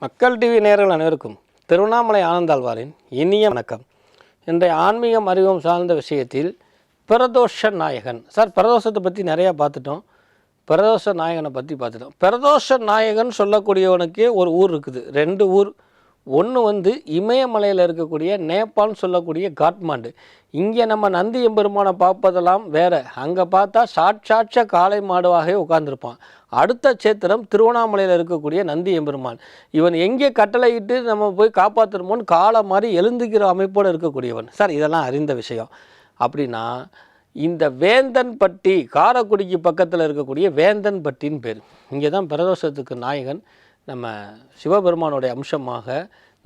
மக்கள் டிவி நேயர்கள் அனைவருக்கும் திருவண்ணாமலை ஆனந்தாழ்வாரின் இனிய வணக்கம். இன்றைய ஆன்மீகம் அறிவும் சார்ந்த விஷயத்தில் பிரதோஷ நாயகன். சார், பிரதோஷத்தை பற்றி நிறையா பார்த்துட்டோம். பிரதோஷ நாயகனை பற்றி பார்த்துட்டோம். பிரதோஷ நாயகன் சொல்லக்கூடியவனுக்கே ஒரு ஊர் இருக்குது, ரெண்டு ஊர். ஒன்று இமயமலையில் இருக்கக்கூடிய நேபாள்னு சொல்லக்கூடிய காட்மாண்டு. இங்கே நம்ம நந்தி எம்பெருமானை பார்ப்பதெல்லாம் வேறு. அங்கே பார்த்தா சாட்சாட்ச காளை மாடுவாகவே உட்கார்ந்துருப்பான். அடுத்த சேத்திரம் திருவண்ணாமலையில் இருக்கக்கூடிய நந்தி எம்பெருமான். இவன் எங்கே கட்டளையிட்டு நம்ம போய் காப்பாற்றுறோமோன்னு காளை மாதிரி எழுந்துக்கிற அமைப்போடு இருக்கக்கூடியவன். சார், இதெல்லாம் அறிந்த விஷயம். அப்படின்னா இந்த வேந்தன்பட்டி, காரைக்குடிக்கு பக்கத்தில் இருக்கக்கூடிய வேந்தன்பட்டின்னு பேர். இங்கே தான் பிரதோஷத்துக்கு நாயகன் நம்ம சிவபெருமானுடைய அம்சமாக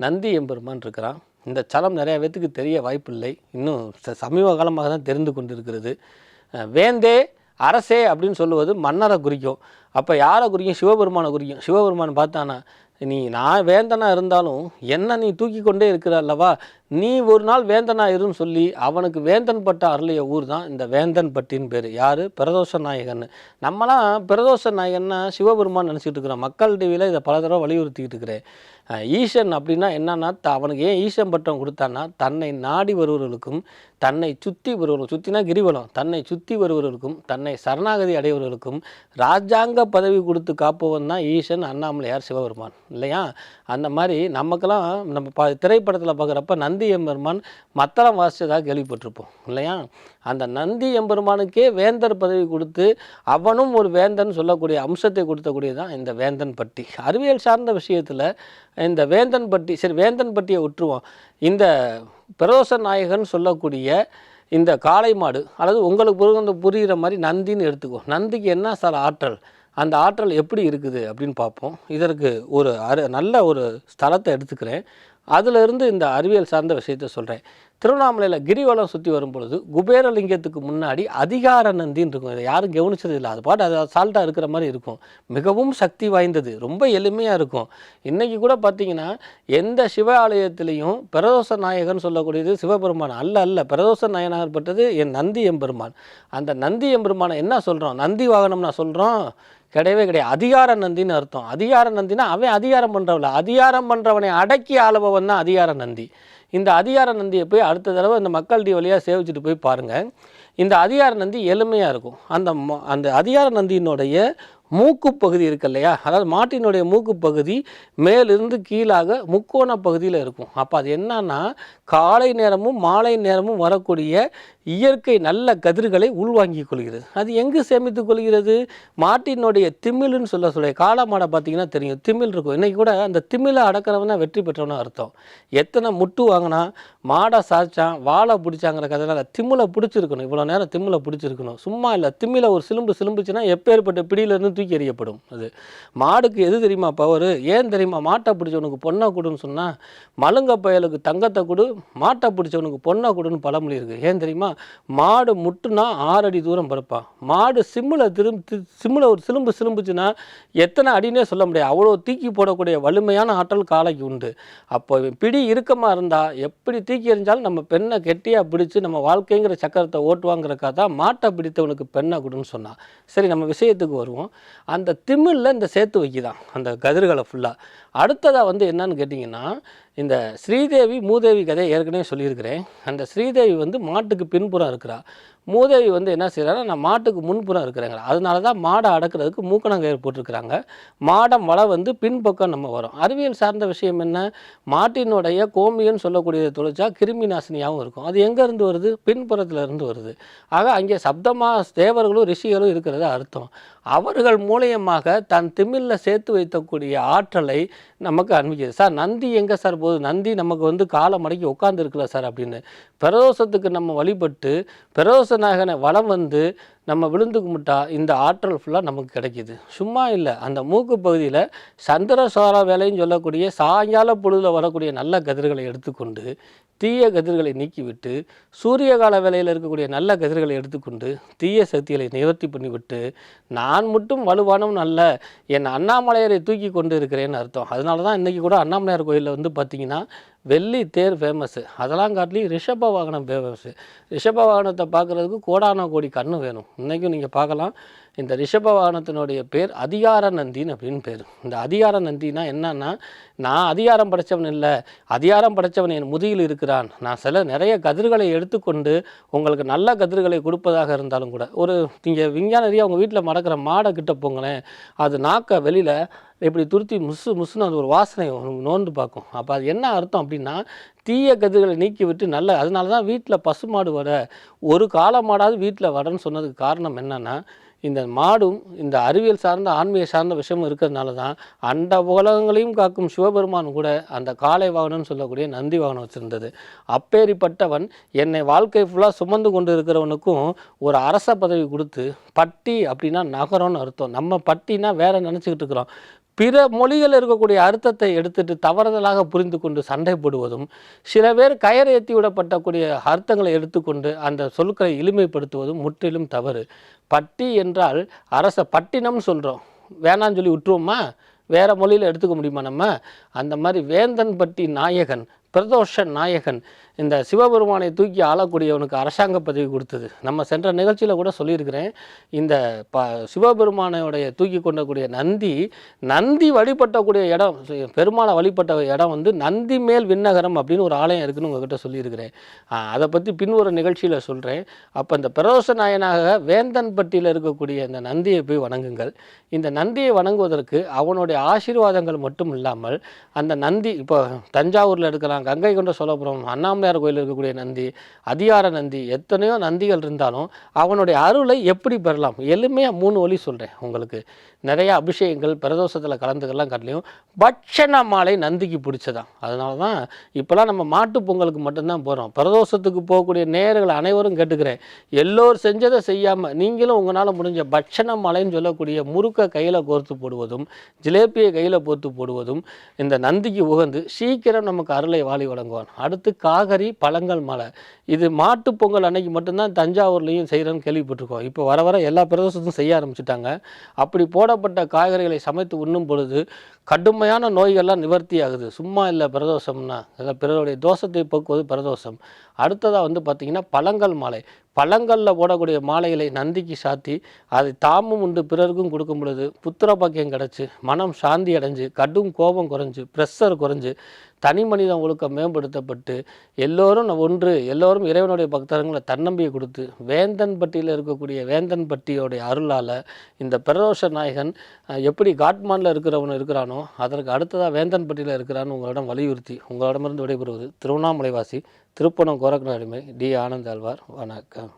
நந்தி எம்பெருமான் இருக்கிறான். இந்த சலம் நிறைய பேத்துக்கு தெரிய வாய்ப்பில்லை, இன்னும் சமீப காலமாக தான் தெரிந்து கொண்டிருக்கிறது. வேந்தே அரசே அப்படின்னு சொல்லுவது மன்னரை குறிக்கும். அப்போ யாரை குறிக்கும்? சிவபெருமானை குறிக்கும். சிவபெருமான் பார்த்தானா, நான் வேந்தனாக இருந்தாலும் என்ன நீ தூக்கி கொண்டே இருக்கிற அல்லவா, நீ ஒரு நாள் வேந்தனாக இருன்னு சொல்லி அவனுக்கு வேந்தன் பட்ட அருளிய ஊர் தான் இந்த வேந்தன் பட்டின்னு பேர். யார்? பிரதோஷ நாயகன். நம்மளாம் பிரதோஷ நாயகன்னா சிவபெருமான் நினச்சிட்டு இருக்கிறோம். மக்கள் டிவியில் இதை பல தடவை வலியுறுத்திக்கிட்டு இருக்கிறேன். ஈசன் அப்படின்னா என்னன்னா, அவனுக்கு ஏன் ஈசன் பட்டம் கொடுத்தான்னா, தன்னை நாடி வருவர்களுக்கும் தன்னை சுற்றி வருவர்கள், சுற்றினா கிரிவலம், தன்னை சுற்றி வருவர்களுக்கும் தன்னை சரணாகதி அடைவர்களுக்கும் ராஜாங்க பதவி கொடுத்து காப்பவன் தான் ஈசன், அண்ணாமலையார், சிவபெருமான் இல்லையா? அந்த மாதிரி நமக்கெல்லாம் நம்ம திரைப்படத்தில் பார்க்குறப்ப நந்தி எம்பெருமான் மத்தளம் வாசித்ததாக கேள்விப்பட்டிருப்போம் இல்லையா? அந்த நந்தி எம்பெருமானுக்கே வேந்தர் பதவி கொடுத்து அவனும் ஒரு வேந்தன் சொல்லக்கூடிய அம்சத்தை கொடுத்தக்கூடியதான் இந்த வேந்தன் பட்டி. அறிவியல் சார்ந்த விஷயத்தில் இந்த வேந்தன் பட்டி, சரி வேந்தன் பட்டியை விட்டுருவோம். இந்த பிரதோஷ நாயகன் சொல்லக்கூடிய இந்த காளை மாடு, அல்லது உங்களுக்கு புரிகிற மாதிரி நந்தின்னு எடுத்துக்கோ. நந்திக்கு என்ன சார் ஆற்றல், அந்த ஆற்றல் எப்படி இருக்குது அப்படின்னு பார்ப்போம். இதற்கு ஒரு நல்ல ஒரு ஸ்தலத்தை எடுத்துக்கிறேன். அதிலிருந்து இந்த அறிவியல் சார்ந்த விஷயத்தை சொல்கிறேன். திருவண்ணாமலையில் கிரிவலம் சுற்றி வரும் பொழுது குபேரலிங்கத்துக்கு முன்னாடி அதிகார நந்தின்னு இருக்கும். இதை யாரும் கவனிச்சது இல்லை. அது பாட்டு அது அசால்ட்டாக இருக்கிற மாதிரி இருக்கும். மிகவும் சக்தி வாய்ந்தது, ரொம்ப எளிமையாக இருக்கும். இன்றைக்கி கூட பார்த்திங்கன்னா எந்த சிவ ஆலயத்திலையும் பிரதோஷ நாயகன் சொல்லக்கூடியது சிவபெருமான் அல்ல. பிரதோஷ நாயகப்பட்டது என் நந்தி எம்பெருமான். அந்த நந்தி எம்பெருமானை என்ன சொல்கிறோம்? நந்தி வாகனம் நான் சொல்கிறோம் கிடையவே கிடையாது. அதிகார நந்தின்னு அர்த்தம். அதிகார நந்தினா அவன் அதிகாரம் பண்ணுறவள, அதிகாரம் பண்ணுறவனை அடக்கி ஆளுபவன் தான் அதிகார நந்தி. இந்த அதிகார நந்தியை போய் அடுத்த தடவை இந்த மக்கள் டி வழியாக சேவிச்சுட்டு போய் பாருங்கள். இந்த அதிகார நந்தி எளிமையாக இருக்கும். அந்த அதிகார நந்தியினுடைய மூக்கு பகுதி இருக்கு இல்லையா, அதாவது மாட்டினுடைய மூக்கு பகுதி மேலிருந்து கீழாக முக்கோண பகுதியில் இருக்கும். அப்போ அது என்னன்னா, காலை நேரமும் மாலை நேரமும் வரக்கூடிய இயற்கை நல்ல கதிர்களை உள்வாங்கி கொள்கிறது. அது எங்கு சேமித்து கொள்கிறது? மாட்டினுடைய திமில்னு சொல்ல காளை மாடை பார்த்தீங்கன்னா தெரியும், திமில் இருக்கும். இன்றைக்கி கூட அந்த திமிலை அடக்கிறவனா வெற்றி பெற்றவனா அர்த்தம். எத்தனை முட்டு வாங்கினா, மாடை சாய்ச்சான், வாழை பிடிச்சாங்கிற கதையினால் திமிலை பிடிச்சிருக்கணும். இவ்வளோ நேரம் திமிலை பிடிச்சிருக்கணும், சும்மா இல்லை. திமிலை ஒரு சிலும்புச்சுன்னா எப்பேற்பட்ட பிடியிலேருந்து தூக்கி எறியப்படும். அது மாடுக்கு எது தெரியுமா பவர்? ஏன் தெரியுமா? மாட்டை பிடிச்சவனுக்கு பொண்ணை கொடுன்னு சொன்னால் மலுங்க பயலுக்கு தங்கத்தை கொடு, மாட்டை பிடிச்சவனுக்கு பொண்ணை கொடுன்னு பழமொழி இருக்குது. ஏன் தெரியுமா? மாடு முட்டுனா 6 அடி தூரம் பறப்பான். மாடு சிம்மில் ஒரு சிலும்புச்சுன்னா எத்தனை அடினே சொல்ல முடியாது. அவ்வளோ தூக்கி போடக்கூடிய வலிமையான ஆற்றல் காளைக்கு உண்டு. அப்போ பிடி இறுக்கமாக இருந்தால் எப்படி தூக்கி எறிஞ்சாலும் நம்ம பெண்ணை கெட்டியாக பிடிச்சி நம்ம வாழ்க்கைங்கிற சக்கரத்தை ஓட்டுவாங்கிறக்காக தான் மாட்டை பிடித்தவனுக்கு பெண்ணை கொடுன்னு சொன்னான். சரி, நம்ம விஷயத்துக்கு வருவோம். அந்த திமிழில் இந்த சேர்த்து வைக்கிதான் அந்த கதிர்களை ஃபுல்லாக. அடுத்ததாக என்னன்னு கேட்டிங்கன்னா, இந்த ஸ்ரீதேவி மூதேவி கதையை ஏற்கனவே சொல்லியிருக்கிறேன். அந்த ஸ்ரீதேவி மாட்டுக்கு பின்புறம் இருக்கிறா. மூதேவி என்ன செய்கிறாங்கன்னா, நான் மாட்டுக்கு முன்புறம் இருக்கிறேங்க. அதனால தான் மாடை அடக்கிறதுக்கு மூக்கணங்கயிறு போட்டிருக்கிறாங்க. மாடம் வலை பின்பக்கம் நம்ம வரும். அறிவியல் சார்ந்த விஷயம் என்ன? மாட்டினுடைய கோமியன்னு சொல்லக்கூடியதை தொலைச்சா கிருமி நாசினியாகவும் இருக்கும். அது எங்கேருந்து வருது? பின்புறத்தில் இருந்து வருது. ஆக அங்கே சப்தமாக தேவர்களும் ரிஷிகளும் இருக்கிறது அர்த்தம். அவர்கள் மூலியமாக தன் திமிழில் சேர்த்து வைக்கக்கூடிய ஆற்றலை நமக்கு அனுப்பிக்கிறது. சார், நந்தி எங்கே சார் போகுது? நந்தி நமக்கு காலை மடக்கி உட்கார்ந்து இருக்கல சார் அப்படின்னு. பிரதோஷத்துக்கு நம்ம வழிபட்டு பிரதோஷ நாயகனை வலம் நம்ம விழுந்து கும்பிட்டா இந்த ஆற்றல் ஃபுல்லாக நமக்கு கிடைக்கிது. சும்மா இல்லை, அந்த மூக்கு பகுதியில் சந்திரசோர வேலைன்னு சொல்லக்கூடிய சாயங்கால பொழுதில் வரக்கூடிய நல்ல கதிர்களை எடுத்துக்கொண்டு தீய கதிர்களை நீக்கிவிட்டு, சூரிய கால வேலையில் இருக்கக்கூடிய நல்ல கதிர்களை எடுத்துக்கொண்டு தீய சக்திகளை நிவர்த்தி பண்ணிவிட்டு, நான் மட்டும் வலுவானவன் அல்ல, என் அண்ணாமலையரை தூக்கி கொண்டு இருக்கிறேன்னு அர்த்தம். அதனால தான் இன்றைக்கி கூட அண்ணாமலையார் கோயிலில் பார்த்திங்கன்னா வெள்ளி தேர் ஃபேமஸ்ஸு. அதெல்லாம் காட்டிலையும் ரிஷப வாகனம் ஃபேமஸ்ஸு. ரிஷப வாகனத்தை பார்க்குறதுக்கு கோடான கோடி கண்ணு வேணும். இன்றைக்கும் நீங்கள் பார்க்கலாம். இந்த ரிஷப வாகனத்தினுடைய பேர் அதிகார நந்தின்னு அப்படின்னு பேர். இந்த அதிகார நந்தினா என்னன்னா, நான் அதிகாரம் படைத்தவன் இல்லை, அதிகாரம் படைத்தவன் என் முதுகில் இருக்கிறான், நான் நிறைய கதிர்களை எடுத்துக்கொண்டு உங்களுக்கு நல்ல கதிர்களை கொடுப்பதாக இருந்தாலும் கூட, ஒரு நீங்கள் விஞ்ஞான ரீதியாக உங்கள் வீட்டில் மடக்கிற மாடை கிட்ட போங்களேன், அது நாக்க வெளியில் இப்படி துருத்தி முசுன்னு அது ஒரு வாசனை நோந்து பார்க்கும். அப்போ அது என்ன அர்த்தம் அப்படின்னா, தீய கதிர்களை நீக்கி விட்டு நல்ல, அதனால தான் வீட்டில் பசுமாடு வர, ஒரு காளை மாடாவது வீட்டில் வரன்னு சொன்னதுக்கு காரணம் என்னென்னா, இந்த மாடும் இந்த அறிவியல் சார்ந்த ஆன்மீக சார்ந்த விஷயமும் இருக்கிறதுனால தான் அந்த உலகங்களையும் காக்கும் சிவபெருமான் கூட அந்த காளை வாகனம்னு சொல்லக்கூடிய நந்தி வாகனம் வச்சுருந்தது. அப்பேரிப்பட்டவன் என்னை வாழ்க்கை ஃபுல்லாக சுமந்து கொண்டு இருக்கிறவனுக்கும் ஒரு அரச பதவி கொடுத்து, பட்டி அப்படின்னா நகரம்னு அர்த்தம், நம்ம பட்டினா வேற நினச்சிக்கிட்டு இருக்கிறோம், பிற மொழிகள் இருக்கக்கூடிய அர்த்தத்தை எடுத்துட்டு தவறுதலாக புரிந்து கொண்டு சண்டை போடுவதும், சில பேர் கயர் ஏற்றி விடப்பட்டக்கூடிய அர்த்தங்களை எடுத்துக்கொண்டு அந்த சொற்களை எளிமைப்படுத்துவதும் முற்றிலும் தவறு. பட்டி என்றால் அரச பட்டினம்னு சொல்கிறோம், வேணான்னு சொல்லி விட்டுருவோமா, வேறு மொழியில் எடுத்துக்க முடியுமா நம்ம? அந்த மாதிரி வேந்தன் பட்டி நாயகன் பிரதோஷ நாயகன் இந்த சிவபெருமானை தூக்கி ஆளக்கூடியவனுக்கு அரசாங்க பதவி கொடுத்தது. நம்ம சென்ற நிகழ்ச்சியில் கூட சொல்லியிருக்கிறேன், இந்த சிவபெருமானையுடைய தூக்கி கொண்டக்கூடிய நந்தி வழிபட்டக்கூடிய இடம், பெருமாளை வழிபட்ட இடம் வந்து நந்தி மேல் விண்ணகரம் அப்படின்னு ஒரு ஆலயம் இருக்குன்னு உங்ககிட்ட சொல்லியிருக்கிறேன். அதை பற்றி பின் ஒரு நிகழ்ச்சியில் சொல்கிறேன். அப்போ இந்த பிரதோஷ நாயனாக வேந்தன்பட்டியில் இருக்கக்கூடிய இந்த நந்தியை போய் வணங்குங்கள். இந்த நந்தியை வணங்குவதற்கு அவனுடைய ஆசீர்வாதங்கள் மட்டும் இல்லாமல், அந்த நந்தி இப்போ தஞ்சாவூரில் எடுக்கலாம், கங்கை கொண்ட சோழபுரம் அண்ணாமலையார் கோயில் இருக்கக்கூடிய நந்தி, அதிகார நந்தி, எத்தனையோ நந்திகள் இருந்தாலும் அவனுடைய அருளை எப்படி பெறலாம்? எளிமையாக 3 வழி சொல்கிறேன் உங்களுக்கு. நிறைய அபிஷேகங்கள் பிரதோஷத்தில் கலந்துக்கலாம் காட்டிலையும் பட்சண மாலை நந்திக்கு பிடிச்சதான். அதனால தான் இப்போலாம் நம்ம மாட்டு பொங்கலுக்கு மட்டும்தான் போகிறோம். பிரதோஷத்துக்கு போகக்கூடிய நேயர்கள் அனைவரும் கேட்டுக்கிறேன், எல்லோரும் செஞ்சதை செய்யாமல் நீங்களும் உங்களால் முடிஞ்ச பட்சண மாலைன்னு சொல்லக்கூடிய முறுக்கை கையில் கோர்த்து போடுவதும், ஜிலேபியை கையில் போர்த்து போடுவதும் இந்த நந்திக்கு உகந்து சீக்கிரம் நமக்கு அருளை வாழி வழங்குவான். அடுத்து காகரி பழங்கள் மாலை, இது மாட்டு பொங்கல் அன்னைக்கு மட்டும்தான் தஞ்சாவூர்லேயும் செய்கிறேன்னு கேள்விப்பட்டிருக்கோம். இப்போ வர வர எல்லா பிரதோஷத்தும் செய்ய ஆரம்பிச்சுட்டாங்க. அப்படி போடப்பட்ட காய்கறிகளை சமைத்து உண்ணும் பொழுது கடுமையான நோய்கள்லாம் நிவர்த்தி ஆகுது. சும்மா இல்லை பிரதோஷம்னா, அதில் பிறருடைய தோஷத்தை போக்குவது பிரதோஷம். அடுத்ததாக வந்து பார்த்திங்கன்னா பழங்கள் மாலை, பழங்களில் போடக்கூடிய மாலைகளை நந்திக்கு சாத்தி அதை தாமும் உண்டு பிறருக்கும் கொடுக்கும் பொழுது புத்திர பாக்கியம் கிடச்சி, மனம் சாந்தி அடைஞ்சு, கடும் கோபம் குறைஞ்சு, ப்ரெஷர் குறைஞ்சு, தனி மனித ஒழுக்கம் மேம்படுத்தப்பட்டு எல்லோரும் இறைவனுடைய பக்தர்களை தன்னம்பிக்கை கொடுத்து வேந்தன்பட்டியில் இருக்கக்கூடிய வேந்தன்பட்டியோடைய அருளால் இந்த பிரதோஷ நாயகன் எப்படி காட்மாண்டில் இருக்கிறானோ அதற்கு அடுத்ததாக வேந்தன்பட்டியில் இருக்கிறான்னு உங்களிடம் வலியுறுத்தி உங்களிடமிருந்து விடைபெறுவது திருவண்ணாமலைவாசி திருப்பணம் கோரக்கன அடிமை டி. ஆனந்தாழ்வார். வணக்கம்.